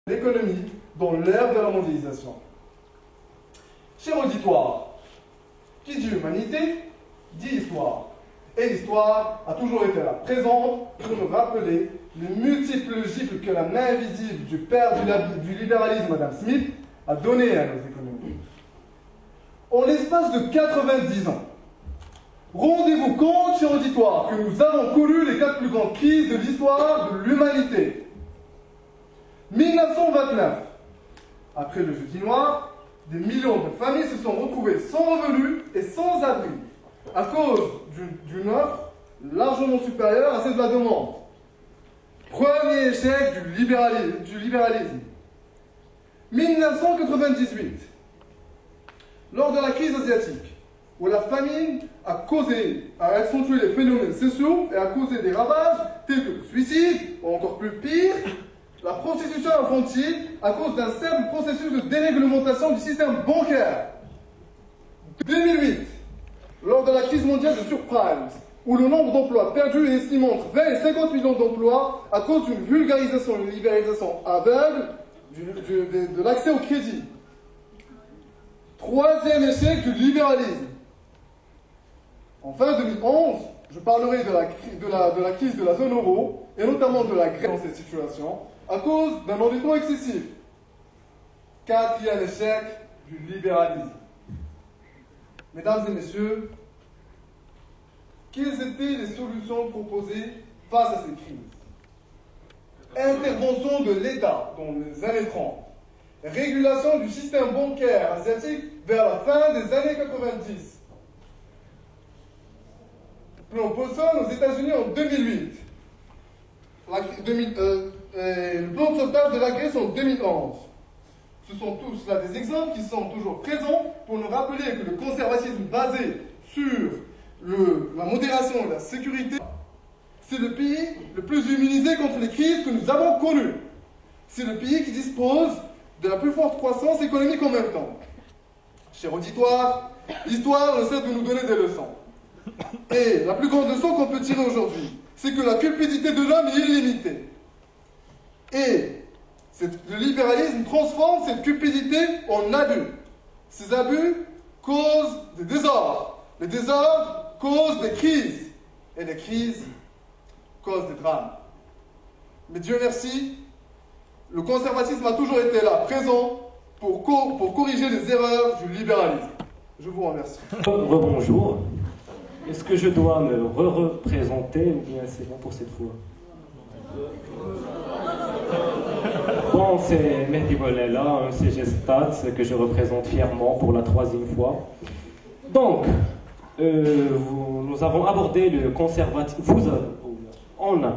l'économie dans l'ère de la mondialisation. Cher auditoire, qui dit humanité, dit histoire. Et l'histoire a toujours été là, présente pour nous rappeler les multiples gifles que la main invisible du père du libéralisme, Adam Smith, a donné à nos économies. En l'espace de 90 ans, rendez-vous compte, cher auditoire, que nous avons connu les 4 plus grandes crises de l'histoire de l'humanité. 1929, après le jeudi noir, des millions de familles se sont retrouvées sans revenus et sans abri, à cause d'une offre largement supérieure à celle de la demande. Premier échec du libéralisme. 1998, lors de la crise asiatique, où la famine a accentué les phénomènes sociaux et a causé des ravages tels que le suicide, ou encore plus pire, la prostitution infantile à cause d'un simple processus de déréglementation du système bancaire. 2008, lors de la crise mondiale de subprimes, où le nombre d'emplois perdus est estimé entre 20 et 50 millions d'emplois à cause d'une vulgarisation, une libéralisation aveugle de l'accès au crédit. Troisième échec du libéralisme. En fin 2011, je parlerai de la crise de la zone euro, et notamment de la Grèce dans cette situation, à cause d'un endettement excessif. Quatrième échec du libéralisme. Mesdames et messieurs, quelles étaient les solutions proposées face à ces crises? Intervention de l'État dans les années 30. Régulation du système bancaire asiatique vers la fin des années 90. Plan Paulson aux États-Unis en 2008. Le plan de sauvetage de la Grèce en 2011. Ce sont tous là des exemples qui sont toujours présents pour nous rappeler que le conservatisme basé sur la modération et la sécurité, c'est le pays le plus immunisé contre les crises que nous avons connues. C'est le pays qui dispose de la plus forte croissance économique en même temps. Cher auditoire, l'histoire essaie de nous donner des leçons. Et la plus grande leçon qu'on peut tirer aujourd'hui, c'est que la cupidité de l'homme est illimitée. Et le libéralisme transforme cette cupidité en abus. Ces abus causent des désordres. Les désordres causent des crises. Et les crises causent des drames. Mais Dieu merci, le conservatisme a toujours été là, présent, pour corriger les erreurs du libéralisme. Je vous remercie. Rebonjour. Est-ce que je dois me représenter ou bien c'est bon pour cette fois? Bon, c'est Mehdi Bolela, un CG Stats que je représente fièrement pour la 3e fois. Donc, nous avons abordé le conservatisme. On a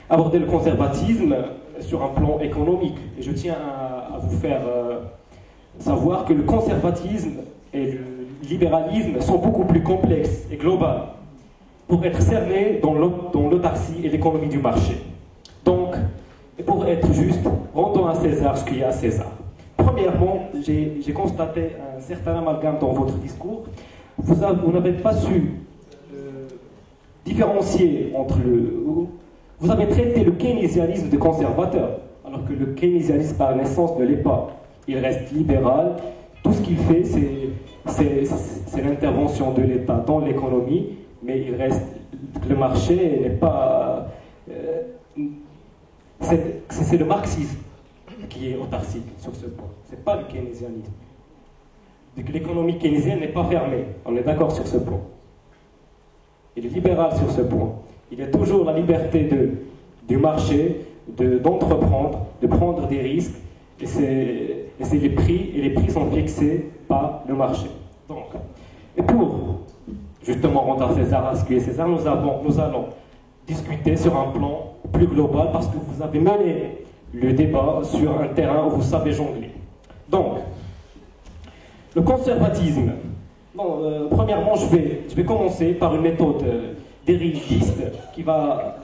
abordé le conservatisme sur un plan économique. Et je tiens à vous faire savoir que le conservatisme et le libéralisme sont beaucoup plus complexes et globaux pour être cernés dans l'autarcie et l'économie du marché. Donc, pour être juste, rendons à César ce qu'il y a à César. Premièrement, j'ai constaté un certain amalgame dans votre discours. Vous n'avez pas su différencier entre Vous avez traité le keynésianisme de conservateur, alors que le keynésianisme par naissance ne l'est pas. Il reste libéral. Tout ce qu'il fait, c'est l'intervention de l'État dans l'économie, mais il reste. Le marché n'est pas. C'est le marxisme qui est autarcique sur ce point. Ce n'est pas le keynésianisme. L'économie keynésienne n'est pas fermée. On est d'accord sur ce point. Il est libéral sur ce point. Il y a toujours la liberté du marché, d'entreprendre, de prendre des risques, et c'est les prix sont fixés par le marché. Donc, et pour justement rendre à César à ce qui est César, nous allons discuter sur un plan plus global parce que vous avez mené le débat sur un terrain où vous savez jongler. Donc, le conservatisme. Bon, premièrement, je vais commencer par une méthode dériviste qui va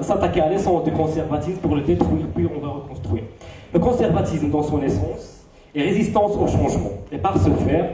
s'attaquer à l'essence du conservatisme pour le détruire, puis on va reconstruire. Le conservatisme, dans son essence, est résistance au changement. Et par ce faire,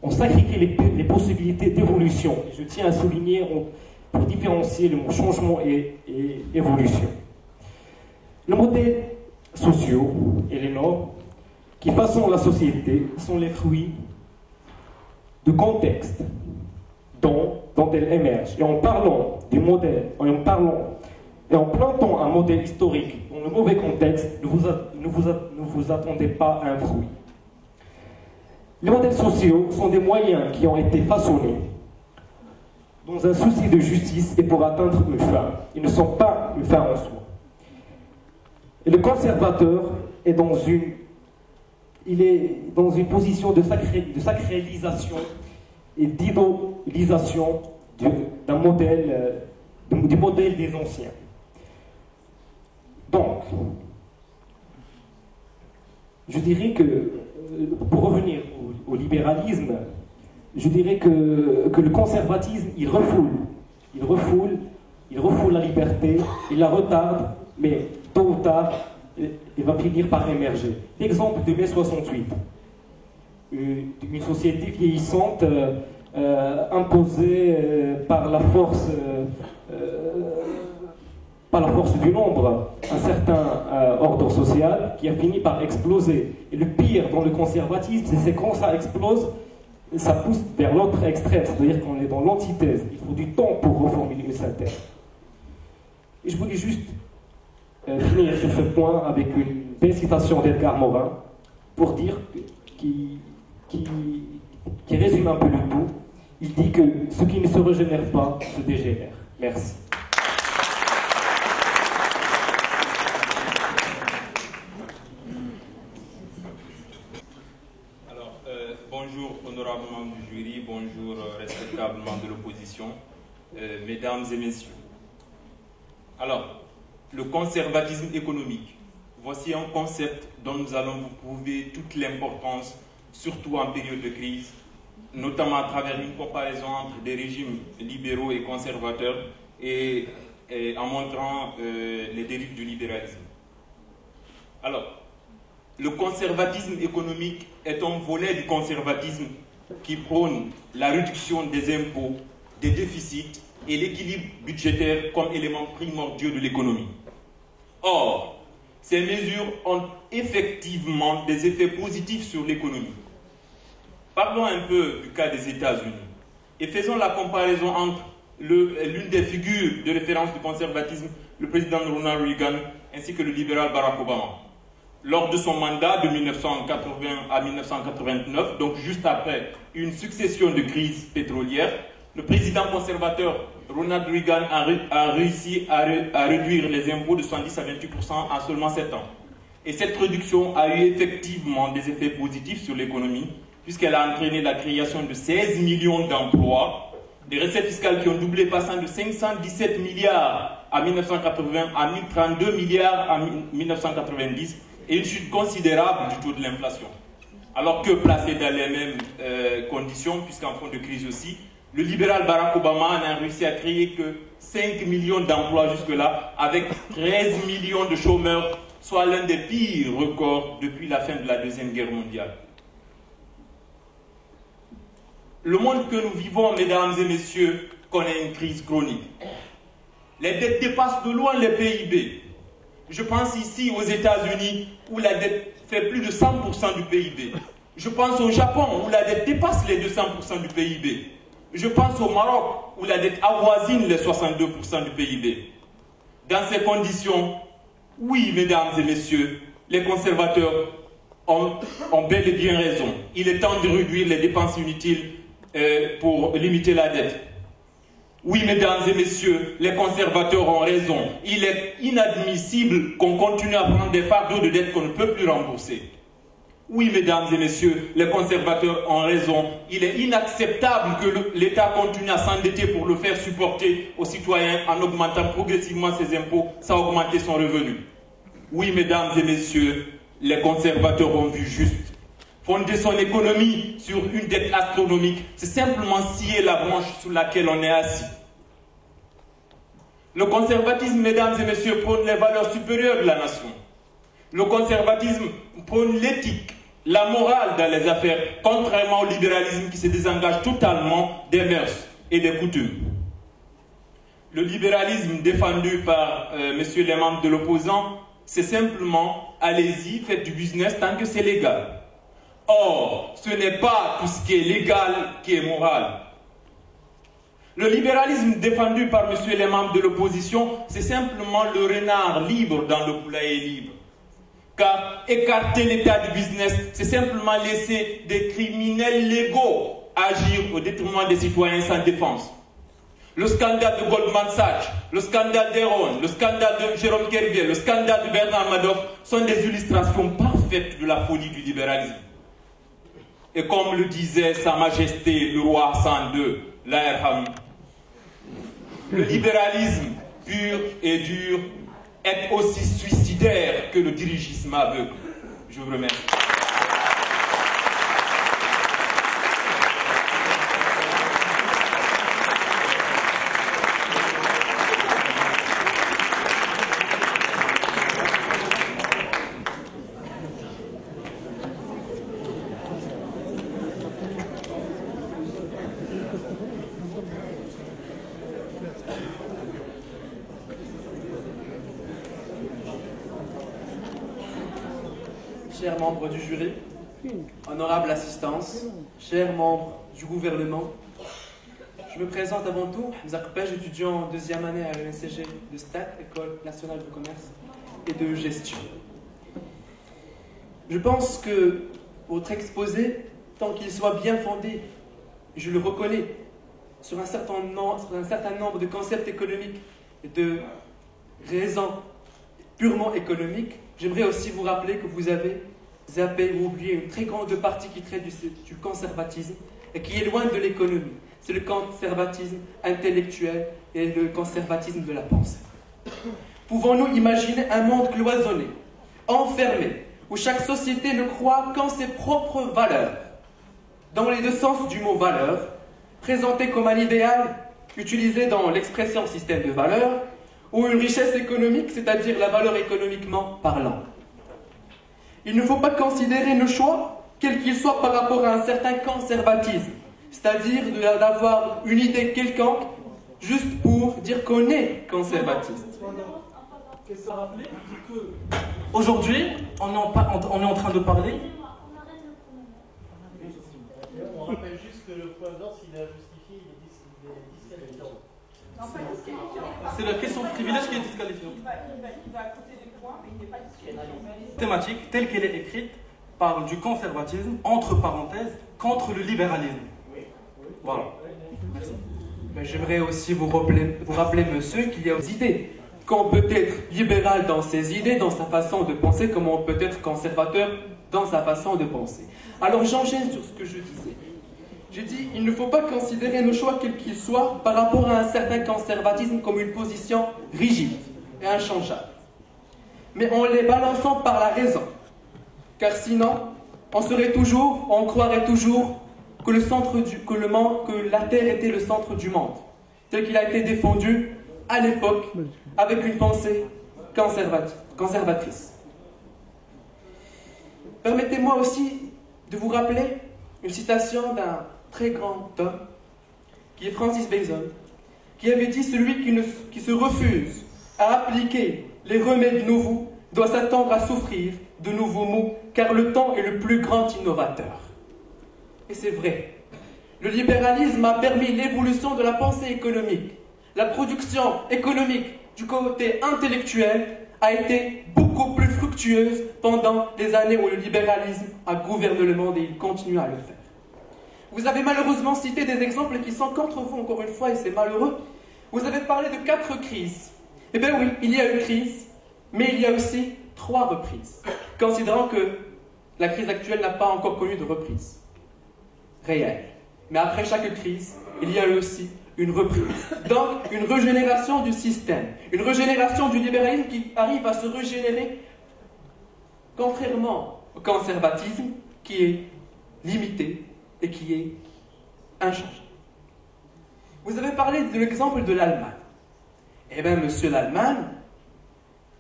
on sacrifie les possibilités d'évolution. Je tiens à souligner, pour différencier le mot changement et évolution. Le modèle sociaux et les normes qui façonnent la société sont les fruits de contexte dont elle émerge. Et en parlant du modèle, et en plantant un modèle historique dans le mauvais contexte, ne vous attendez pas à un fruit. Les modèles sociaux sont des moyens qui ont été façonnés dans un souci de justice et pour atteindre une fin. Ils ne sont pas une fin en soi. Et le conservateur est dans une position de sacralisation et d'idolisation du modèle des anciens. Donc, je dirais que, pour revenir au libéralisme, je dirais que le conservatisme, il refoule la liberté, il la retarde, mais tôt ou tard, il va finir par émerger. L'exemple de mai 68, une société vieillissante imposée par la force du nombre, un certain ordre social qui a fini par exploser. Et le pire dans le conservatisme, c'est quand ça explose, ça pousse vers l'autre extrême, c'est-à-dire qu'on est dans l'antithèse. Il faut du temps pour reformuler une synthèse. Et je voulais juste finir sur ce point avec une belle citation d'Edgar Morin pour dire qui résume un peu le tout. Il dit que ce qui ne se régénère pas se dégénère. Merci. Bonjour, honorables membres du jury, bonjour, respectables membres de l'opposition, mesdames et messieurs. Alors, le conservatisme économique, voici un concept dont nous allons vous prouver toute l'importance, surtout en période de crise, notamment à travers une comparaison entre des régimes libéraux et conservateurs et en montrant les dérives du libéralisme. Alors, le conservatisme économique est un volet du conservatisme qui prône la réduction des impôts, des déficits et l'équilibre budgétaire comme éléments primordiaux de l'économie. Or, ces mesures ont effectivement des effets positifs sur l'économie. Parlons un peu du cas des États-Unis et faisons la comparaison entre l'une des figures de référence du conservatisme, le président Ronald Reagan, ainsi que le libéral Barack Obama. Lors de son mandat de 1980 à 1989, donc juste après une succession de crises pétrolières, le président conservateur Ronald Reagan a réussi à réduire les impôts de 70 à 28% en seulement 7 ans. Et cette réduction a eu effectivement des effets positifs sur l'économie, puisqu'elle a entraîné la création de 16 millions d'emplois, des recettes fiscales qui ont doublé, passant de 517 milliards en 1980 à 1032 milliards en 1990, et une chute considérable du taux de l'inflation. Alors que placé dans les mêmes conditions, puisqu'en fond de crise aussi, le libéral Barack Obama n'a réussi à créer que 5 millions d'emplois jusque-là, avec 13 millions de chômeurs, soit l'un des pires records depuis la fin de la Deuxième Guerre mondiale. Le monde que nous vivons, mesdames et messieurs, connaît une crise chronique. Les dettes dépassent de loin les PIB. Je pense ici aux États-Unis où la dette fait plus de 100% du PIB. Je pense au Japon où la dette dépasse les 200% du PIB. Je pense au Maroc où la dette avoisine les 62% du PIB. Dans ces conditions, oui, mesdames et messieurs, les conservateurs ont bel et bien raison. Il est temps de réduire les dépenses inutiles pour limiter la dette. Oui, mesdames et messieurs, les conservateurs ont raison. Il est inadmissible qu'on continue à prendre des fardeaux de dette qu'on ne peut plus rembourser. Oui, mesdames et messieurs, les conservateurs ont raison. Il est inacceptable que l'État continue à s'endetter pour le faire supporter aux citoyens en augmentant progressivement ses impôts sans augmenter son revenu. Oui, mesdames et messieurs, les conservateurs ont vu juste. Fonder son économie sur une dette astronomique, c'est simplement scier la branche sur laquelle on est assis. Le conservatisme, mesdames et messieurs, prône les valeurs supérieures de la nation. Le conservatisme prône l'éthique, la morale dans les affaires, contrairement au libéralisme qui se désengage totalement des mœurs et des coutumes. Le libéralisme défendu par messieurs les membres de l'opposant c'est simplement allez-y, faites du business tant que c'est légal. Or, ce n'est pas tout ce qui est légal qui est moral. Le libéralisme défendu par monsieur les membres de l'opposition, c'est simplement le renard libre dans le poulailler libre. Car écarter l'état du business, c'est simplement laisser des criminels légaux agir au détriment des citoyens sans défense. Le scandale de Goldman Sachs, le scandale d'Enron, le scandale de Jérôme Kerviel, le scandale de Bernard Madoff sont des illustrations parfaites de la folie du libéralisme. Et comme le disait Sa Majesté le roi Hassan II, l'Airham, le libéralisme pur et dur est aussi suicidaire que le dirigisme aveugle. Je vous remercie. Chers membres du jury, honorable assistance, chers membres du gouvernement, je me présente avant tout, Hamza Koupej, étudiant en deuxième année à l'ENCG de STAT, École nationale de commerce et de gestion. Je pense que votre exposé, tant qu'il soit bien fondé, je le reconnais, sur un certain nombre de concepts économiques et de raisons purement économiques, j'aimerais aussi vous rappeler que vous avez zappé ou oublié une très grande partie qui traite du conservatisme et qui est loin de l'économie. C'est le conservatisme intellectuel et le conservatisme de la pensée. Pouvons-nous imaginer un monde cloisonné, enfermé, où chaque société ne croit qu'en ses propres valeurs, dans les deux sens du mot valeur, présenté comme un idéal utilisé dans l'expression système de valeurs, ou une richesse économique, c'est-à-dire la valeur économiquement parlant. Il ne faut pas considérer nos choix, quels qu'ils soient, par rapport à un certain conservatisme, c'est-à-dire d'avoir une idée quelconque juste pour dire qu'on est conservatiste. Aujourd'hui, on est en train de parler. On rappelle juste que le point d'ordre, s'il a justifié, il est disqualifiant. C'est la question de privilège qui est disqualifiante. Il va côté des points, mais il n'est pas disqualifiant. La thématique, telle qu'elle est écrite, parle du conservatisme, entre parenthèses, contre le libéralisme. Voilà. Merci. J'aimerais aussi vous rappeler, monsieur, qu'il y a des idées. Qu'on peut être libéral dans ses idées, dans sa façon de penser, comme on peut être conservateur dans sa façon de penser. Alors j'enchaîne sur ce que je disais. J'ai dit, il ne faut pas considérer nos choix, quels qu'ils soient, par rapport à un certain conservatisme comme une position rigide et inchangeable. Mais en les balançant par la raison. Car sinon, on croirait toujours que la Terre était le centre du monde, tel qu'il a été défendu à l'époque, avec une pensée conservatrice. Permettez-moi aussi de vous rappeler une citation d'un très grand homme, qui est Francis Bacon, qui avait dit « Celui qui se refuse à appliquer les remèdes nouveaux doit s'attendre à souffrir de nouveaux maux, car le temps est le plus grand innovateur. » Et c'est vrai. Le libéralisme a permis l'évolution de la pensée économique. La production économique du côté intellectuel a été beaucoup plus fructueuse pendant les années où le libéralisme a gouverné le monde et il continue à le faire. Vous avez malheureusement cité des exemples qui sont contre vous, encore une fois, et c'est malheureux. Vous avez parlé de 4 crises. Eh bien oui, il y a une crise, mais il y a aussi 3 reprises, considérant que la crise actuelle n'a pas encore connu de reprise réelle. Mais après chaque crise, il y a aussi une reprise. Donc, une régénération du système, une régénération du libéralisme qui arrive à se régénérer, contrairement au conservatisme qui est limité et qui est inchangé. Vous avez parlé de l'exemple de l'Allemagne. Eh bien, monsieur l'Allemagne,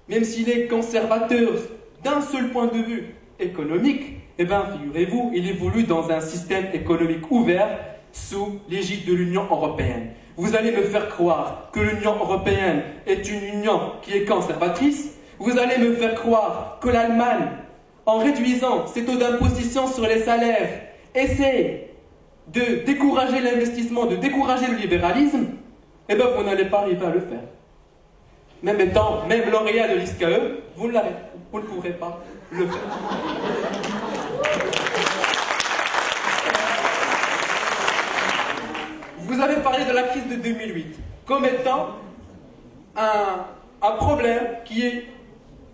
même s'il est conservateur d'un seul point de vue économique, eh bien, figurez-vous, il évolue dans un système économique ouvert sous l'égide de l'Union européenne. Vous allez me faire croire que l'Union européenne est une union qui est conservatrice, Vous allez me faire croire que l'Allemagne, en réduisant ses taux d'imposition sur les salaires, essaie de décourager l'investissement, de décourager le libéralisme. Eh bien, vous n'allez pas arriver à le faire. Même étant même lauréat de l'ISCAE, vous ne pourrez pas le faire. Vous avez parlé de la crise de 2008 comme étant un problème qui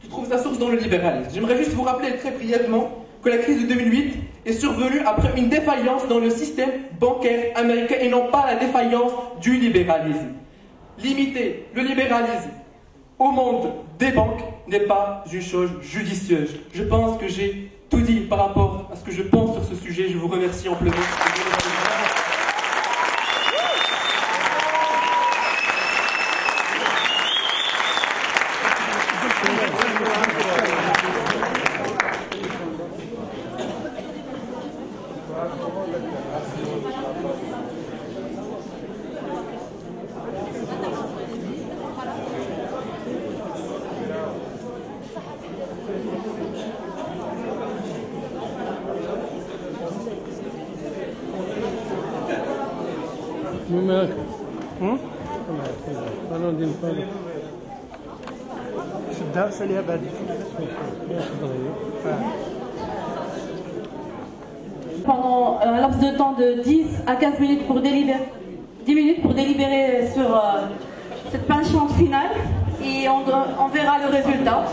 trouve sa source dans le libéralisme. J'aimerais juste vous rappeler très brièvement que la crise de 2008 est survenue après une défaillance dans le système bancaire américain et non pas la défaillance du libéralisme. Limiter le libéralisme au monde des banques n'est pas une chose judicieuse. Je pense que j'ai tout dit par rapport à ce que je pense sur ce sujet. Je vous remercie amplement. Pendant un laps de temps de 10 à 15 minutes pour délibérer, 10 minutes pour délibérer sur cette penchante finale et on verra le résultat.